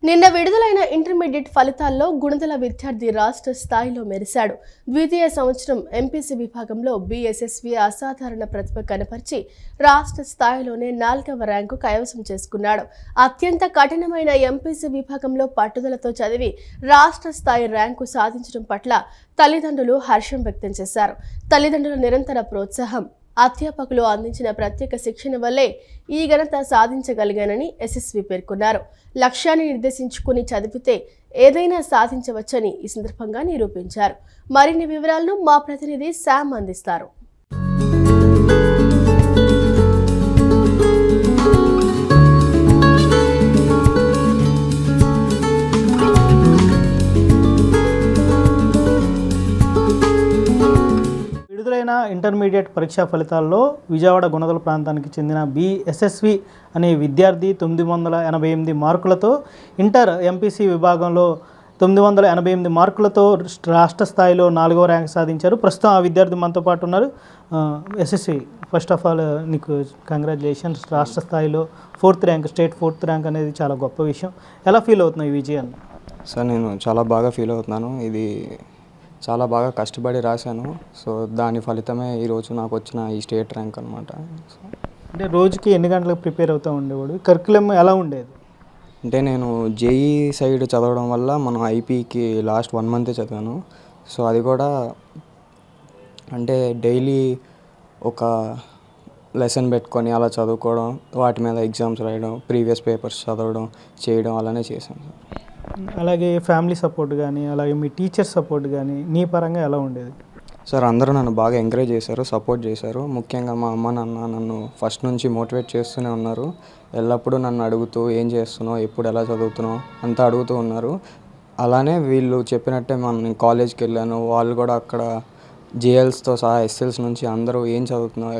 నిన్న విడుదలైన ఇంటర్మీడియట్ ఫలితాల్లో గుణదల విద్యార్థి రాష్ట్ర స్థాయిలో మెరిశాడు. ద్వితీయ సంవత్సరం ఎంపీసీ విభాగంలో బీఎస్ఎస్వి అసాధారణ ప్రతిభ కనపరిచి రాష్ట్ర స్థాయిలోనే 4వ ర్యాంకు కైవసం చేసుకున్నాడు. అత్యంత కఠినమైన ఎంపీసీ విభాగంలో పట్టుదలతో చదివి రాష్ట్ర స్థాయి ర్యాంకు సాధించడం పట్ల తల్లిదండ్రులు హర్షం వ్యక్తం చేశారు. తల్లిదండ్రుల నిరంతర ప్రోత్సాహం, అధ్యాపకులు అందించిన ప్రత్యేక శిక్షణ వల్లే ఈ ఘనత సాధించగలిగానని ఎస్ఎస్వి పేర్కొన్నారు. లక్ష్యాన్ని నిర్దేశించుకుని చదివితే ఏదైనా సాధించవచ్చని ఈ సందర్భంగా నిరూపించారు. మరిన్ని వివరాలను మా ప్రతినిధి శామ్ అందిస్తారు. విడుదలైన ఇంటర్మీడియట్ పరీక్షా ఫలితాల్లో విజయవాడ గుణదల ప్రాంతానికి చెందిన బీఎస్ఎస్వి అనే విద్యార్థి 988 మార్కులతో ఇంటర్ ఎంపీసీ విభాగంలో 988 మార్కులతో రాష్ట్ర స్థాయిలో 4వ ర్యాంక్ సాధించారు. ప్రస్తుతం ఆ విద్యార్థి మనతో పాటు ఉన్నారు. ఎస్ఎస్వి, ఫస్ట్ ఆఫ్ ఆల్ నీకు కంగ్రాచులేషన్స్. రాష్ట్ర స్థాయిలో 4th rank, state 4th rank అనేది చాలా గొప్ప విషయం. ఎలా ఫీల్ అవుతున్నావు ఈ విజయాన్ని? సార్, నేను చాలా బాగా ఫీల్ అవుతున్నాను. ఇది చాలా బాగా కష్టపడి రాశాను. సో దాని ఫలితమే ఈరోజు నాకు వచ్చిన ఈ స్టేట్ ర్యాంక్ అనమాట. అంటే రోజుకి ఎన్ని గంటలకు ప్రిపేర్ అవుతూ ఉండేవాడు? కరికులం ఎలా ఉండేది? అంటే నేను జేఈ సైడ్ చదవడం వల్ల మనం ఐపీకి లాస్ట్ 1 మంతే చదివాను. సో అది కూడా అంటే డైలీ ఒక లెసన్ పెట్టుకొని అలా చదువుకోవడం, వాటి మీద ఎగ్జామ్స్ రాయడం, ప్రీవియస్ పేపర్స్ చదవడం చేయడం అలానే చేశాను సార్. అలాగే ఫ్యామిలీ సపోర్ట్ కానీ, అలాగే మీ టీచర్ సపోర్ట్ కానీ నీ పరంగా ఎలా ఉండేది? సార్, అందరూ నన్ను బాగా ఎంకరేజ్ చేశారు, సపోర్ట్ చేశారు. ముఖ్యంగా మా అమ్మ నాన్న నన్ను ఫస్ట్ నుంచి మోటివేట్ చేస్తూనే ఉన్నారు. ఎల్లప్పుడూ నన్ను అడుగుతూ ఏం చేస్తున్నావు, ఎప్పుడు ఎలా చదువుతున్నావు అంతా అడుగుతూ ఉన్నారు. అలానే వీళ్ళు చెప్పినట్టే నేను కాలేజ్కి వెళ్ళాను. వాళ్ళు కూడా అక్కడ జేఎల్స్తో సహా ఎస్ఎల్స్ నుంచి అందరూ ఏం చదువుతున్నావు,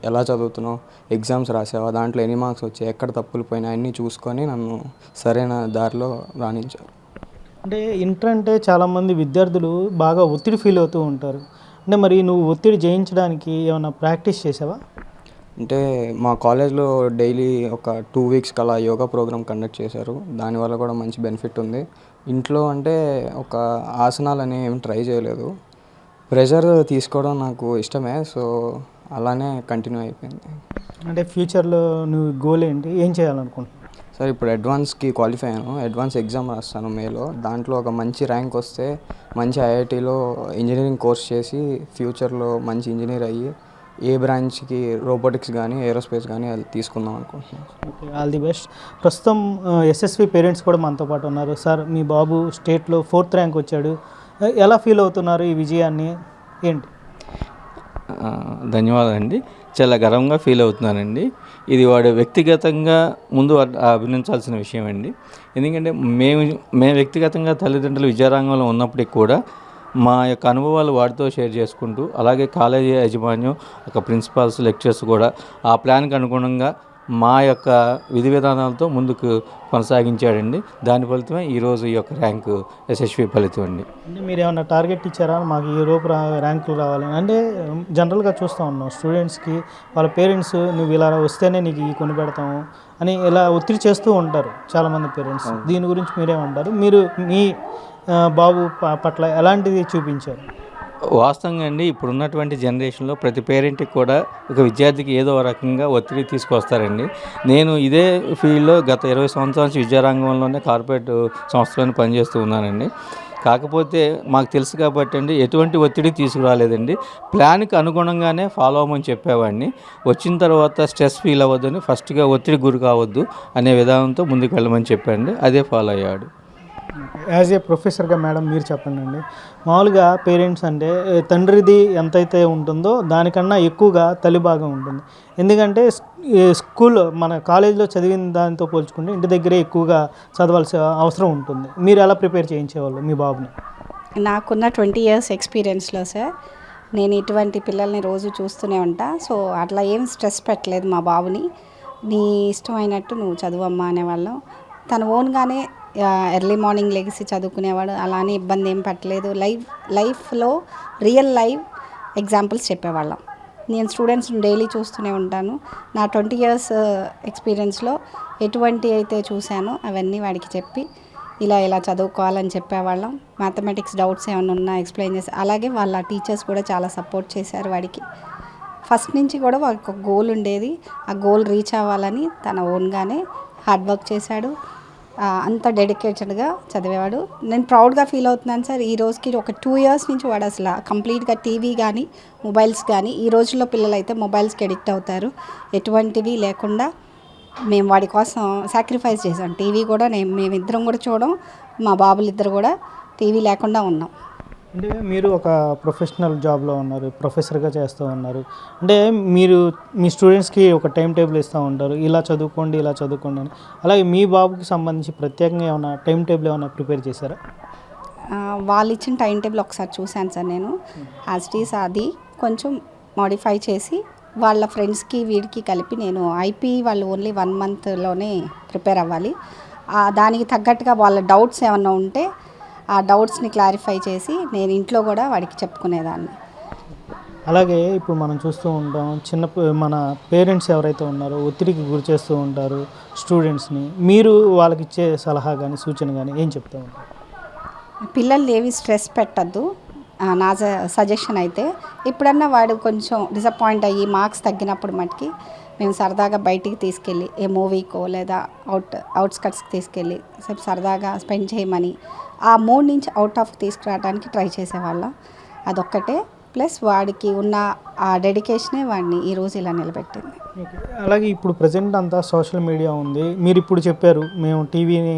ఎలా చదువుతున్నావు, ఎగ్జామ్స్ రాసావా, దాంట్లో ఎన్ని మార్క్స్ వచ్చాయి, ఎక్కడ తప్పులు పోయినాయి అన్నీ చూసుకొని నన్ను సరైన దారిలో రాణించారు. అంటే ఇంటర్ అంటే చాలామంది విద్యార్థులు బాగా ఒత్తిడి ఫీల్ అవుతూ ఉంటారు. అంటే మరి నువ్వు ఒత్తిడి జయించడానికి ఏమైనా ప్రాక్టీస్ చేసావా? అంటే మా కాలేజ్లో డైలీ ఒక 2 వీక్స్కి అలా యోగా ప్రోగ్రామ్ కండక్ట్ చేశారు. దానివల్ల కూడా మంచి బెనిఫిట్ ఉంది. ఇంట్లో అంటే ఒక ఆసనాలని ఏం ట్రై చేయలేదు. ప్రెషర్ తీసుకోవడం నాకు ఇష్టమే. సో అలానే కంటిన్యూ అయిపోయింది. అంటే ఫ్యూచర్లో నువ్వు గోల్ ఏంటి, ఏం చేయాలనుకుంటున్నావు? సార్, ఇప్పుడు అడ్వాన్స్కి క్వాలిఫై అయ్యాను. అడ్వాన్స్ ఎగ్జామ్ రాస్తాను మేలో. దాంట్లో ఒక మంచి ర్యాంక్ వస్తే మంచి ఐఐటీలో ఇంజనీరింగ్ కోర్స్ చేసి ఫ్యూచర్లో మంచి ఇంజనీర్ అయ్యి ఏ బ్రాంచ్కి రోబోటిక్స్ కానీ ఏరోస్పేస్ కానీ అది తీసుకుందాం అనుకుంటున్నాను. Okay, all the best. ప్రస్తుతం ఎస్ఎస్వి పేరెంట్స్ కూడా మనతో పాటు ఉన్నారు. సార్, మీ బాబు స్టేట్లో 4th ర్యాంక్ వచ్చాడు. ఎలా ఫీల్ అవుతున్నారు ఈ విజయాన్ని, ఏంటి? ధన్యవాదాలండి. చాలా గర్వంగా ఫీల్ అవుతున్నానండి. ఇది వాడు వ్యక్తిగతంగా ముందు అభినందించాల్సిన విషయం అండి. ఎందుకంటే మేము వ్యక్తిగతంగా తల్లిదండ్రులు విద్యారంగంలో ఉన్నప్పటికీ కూడా మా యొక్క అనుభవాలు వాటితో షేర్ చేసుకుంటూ, అలాగే కాలేజీ యాజమాన్యం, ఒక ప్రిన్సిపాల్స్, లెక్చర్స్ కూడా ఆ ప్లాన్కి అనుగుణంగా మా యొక్క విధి విధానాలతో ముందుకు కొనసాగించాడండి. దాని ఫలితమే ఈరోజు ఈ యొక్క ర్యాంకు ఎస్ఎస్వి ఫలితం అండి. అంటే మీరు ఏమన్నా టార్గెట్ ఇచ్చారా, మాకు ఈ రూపు ర్యాంకులు రావాలని? అంటే జనరల్గా చూస్తూ ఉన్నాం స్టూడెంట్స్కి వాళ్ళ పేరెంట్స్ నువ్వు ఇలా వస్తేనే నీకు ఈ కొని పెడతాము అని ఇలా ఒత్తిడి చేస్తూ ఉంటారు చాలామంది పేరెంట్స్. దీని గురించి మీరేమంటారు? మీరు మీ బాబు పట్ల ఎలాంటిది చూపించారు? వాస్తవంగా అండి, ఇప్పుడున్నటువంటి జనరేషన్లో ప్రతి పేరెంట్కి కూడా ఒక విద్యార్థికి ఏదో రకంగా ఒత్తిడి తీసుకొస్తారండి. నేను ఇదే ఫీల్డ్లో గత 20 సంవత్సరాల నుంచి విద్యారంగంలోనే కార్పొరేట్ సంస్థలోనే పనిచేస్తూ ఉన్నానండి. కాకపోతే మాకు తెలుసు కాబట్టి అండి ఎటువంటి ఒత్తిడి తీసుకురాలేదండి. ప్లాన్కి అనుగుణంగానే ఫాలో అవ్వమని చెప్పేవాడిని. వచ్చిన తర్వాత స్ట్రెస్ ఫీల్ అవ్వద్దని, ఫస్ట్గా ఒత్తిడి గురి కావద్దు అనే విధానంతో ముందుకు వెళ్ళమని చెప్పండి. అదే ఫాలో అయ్యాడు. యాజ్ ఏ ప్రొఫెసర్గా మేడం మీరు చెప్పండి అండి, మామూలుగా పేరెంట్స్ అంటే తండ్రిది ఎంతైతే ఉంటుందో దానికన్నా ఎక్కువగా తల్లి భాగం ఉంటుంది. ఎందుకంటే స్కూల్ మన కాలేజీలో చదివిన దానితో పోల్చుకుంటే ఇంటి దగ్గరే ఎక్కువగా చదవాల్సిన అవసరం ఉంటుంది. మీరు ఎలా ప్రిపేర్ చేయించేవాళ్ళు మీ బాబుని? నాకున్న 20 years ఎక్స్పీరియన్స్లో సార్, నేను ఇటువంటి పిల్లల్ని రోజు చూస్తూనే ఉంటా. సో అట్లా ఏం స్ట్రెస్ పెట్టలేదు మా బాబుని. నీ ఇష్టమైనట్టు నువ్వు చదువమ్మా అనేవాళ్ళం. తను ఓన్గానే ఎర్లీ మార్నింగ్ లెగిసి చదువుకునేవాడు. అలానే ఇబ్బంది ఏం పెట్టలేదు. లైఫ్లో రియల్ లైఫ్ ఎగ్జాంపుల్స్ చెప్పేవాళ్ళం. నేను స్టూడెంట్స్ని డైలీ చూస్తూనే ఉంటాను. నా 20 ఇయర్స్ ఎక్స్పీరియన్స్లో ఎటువంటి అయితే చూశానో అవన్నీ వాడికి చెప్పి ఇలా చదువుకోవాలని చెప్పేవాళ్ళం. మ్యాథమెటిక్స్ డౌట్స్ ఏమైనా ఉన్నా ఎక్స్ప్లెయిన్ చేసి, అలాగే వాళ్ళ టీచర్స్ కూడా చాలా సపోర్ట్ చేశారు వాడికి. ఫస్ట్ నుంచి కూడా వాడికి ఒక గోల్ ఉండేది. ఆ గోల్ రీచ్ అవ్వాలని తన ఓన్గానే హార్డ్ వర్క్ చేశాడు. అంత డెడికేటెడ్గా చదివేవాడు. నేను ప్రౌడ్గా ఫీల్ అవుతున్నాను సార్. ఈ రోజుకి ఒక 2 ఇయర్స్ నుంచి వాడు అసలు కంప్లీట్గా టీవీ కానీ మొబైల్స్ కానీ, ఈ రోజుల్లో పిల్లలు అయితే మొబైల్స్కి అడిక్ట్ అవుతారు. ఎటువంటివి లేకుండా మేము వాడి కోసం సాక్రిఫైస్ చేసాం. టీవీ కూడా మేమిద్దరం కూడా చూడడం, మా బాబులు ఇద్దరు కూడా టీవీ లేకుండా ఉన్నాం. అంటే మీరు ఒక ప్రొఫెషనల్ జాబ్లో ఉన్నారు, ప్రొఫెసర్గా చేస్తూ ఉన్నారు. అంటే మీరు మీ స్టూడెంట్స్కి ఒక టైం టేబుల్ ఇస్తూ ఉంటారు, ఇలా చదువుకోండి ఇలా చదువుకోండి అని. అలాగే మీ బాబుకి సంబంధించి ప్రత్యేకంగా ఏమైనా టైం టేబుల్ ఏమైనా ప్రిపేర్ చేశారా? వాళ్ళు ఇచ్చిన టైం టేబుల్ ఒకసారి చూశాను సార్ నేను. యాజ్ ఇట్ ఈస్ అది కొంచెం మోడిఫై చేసి వాళ్ళ ఫ్రెండ్స్కి వీడికి కలిపి, నేను ఐపీ వాళ్ళు ఓన్లీ 1 మంత్లోనే ప్రిపేర్ అవ్వాలి. దానికి తగ్గట్టుగా వాళ్ళ డౌట్స్ ఏమన్నా ఉంటే ఆ డౌట్స్ని క్లారిఫై చేసి నేను ఇంట్లో కూడా వాడికి చెప్పుకునేదాన్ని. అలాగే ఇప్పుడు మనం చూస్తూ ఉంటాం, మన పేరెంట్స్ ఎవరైతే ఉన్నారో ఒత్తిడికి గురి చేస్తూ ఉంటారు స్టూడెంట్స్ని. మీరు వాళ్ళకి ఇచ్చే సలహా కానీ సూచన కానీ ఏం చెప్తూ ఉంటారు? పిల్లల్ని ఏవి స్ట్రెస్ పెట్టద్దు. నా సజెషన్ అయితే, ఎప్పుడన్నా వాడు కొంచెం డిసప్పాయింట్ అయ్యి మార్క్స్ తగ్గినప్పుడు మటుకి మేము సరదాగా బయటికి తీసుకెళ్ళి ఏ మూవీకో లేదా అవుట్స్కట్స్కి తీసుకెళ్ళి సరదాగా స్పెండ్ చేయమని ఆ మూడ్ నుంచి అవుట్ ఆఫ్ తీసుకురావడానికి ట్రై చేసేవాళ్ళం. అదొక్కటే, ప్లస్ వాడికి ఉన్న ఆ డెడికేషనే వాడిని ఈరోజు ఇలా నిలబెట్టింది. అలాగే ఇప్పుడు ప్రజెంట్ అంతా సోషల్ మీడియా ఉంది. మీరు ఇప్పుడు చెప్పారు మేము టీవీని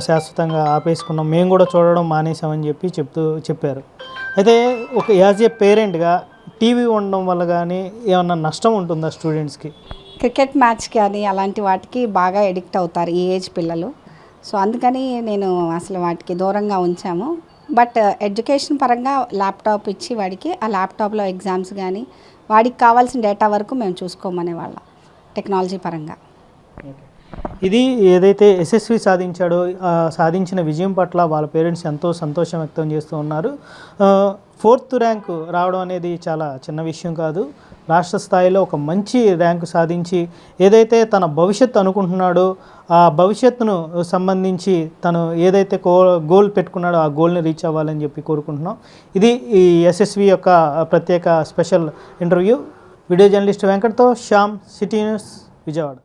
శాశ్వతంగా ఆపేసుకున్నాం, మేము కూడా చూడడం మానేసామని చెప్పారు. అయితే ఒక యాజ్ ఏ పేరెంట్గా టీవీ ఉండడం వల్ల కానీ ఏమన్నా నష్టం ఉంటుందా స్టూడెంట్స్కి? క్రికెట్ మ్యాచ్ కానీ అలాంటి వాటికి బాగా ఎడిక్ట్ అవుతారు ఈ ఏజ్ పిల్లలు. సో అందుకని నేను అసలు వాటికి దూరంగా ఉంచాము. బట్ ఎడ్యుకేషన్ పరంగా ల్యాప్టాప్ ఇచ్చి వాడికి ఆ ల్యాప్టాప్లో ఎగ్జామ్స్ కానీ వాడికి కావాల్సిన డేటా వరకు మేము చూసుకోమనే వాళ్ళం టెక్నాలజీ పరంగా. ఇది ఏదైతే ఎస్ఎస్వి సాధించాడో సాధించిన విజయం పట్ల వాళ్ళ పేరెంట్స్ ఎంతో సంతోషం వ్యక్తం చేస్తూ ఉన్నారు. 4th ర్యాంకు రావడం అనేది చాలా చిన్న విషయం కాదు. రాష్ట్ర స్థాయిలో ఒక మంచి ర్యాంకు సాధించి ఏదైతే తన భవిష్యత్తు అనుకుంటున్నాడో ఆ భవిష్యత్తును సంబంధించి తను ఏదైతే గోల్ పెట్టుకున్నాడో ఆ గోల్ని రీచ్ అవ్వాలని చెప్పి కోరుకుంటున్నాం. ఇది ఈ ఎస్ఎస్వి యొక్క ప్రత్యేక స్పెషల్ ఇంటర్వ్యూ. వీడియో జర్నలిస్ట్ వెంకట్తో శ్యామ్, సిటీ న్యూస్, విజయవాడ.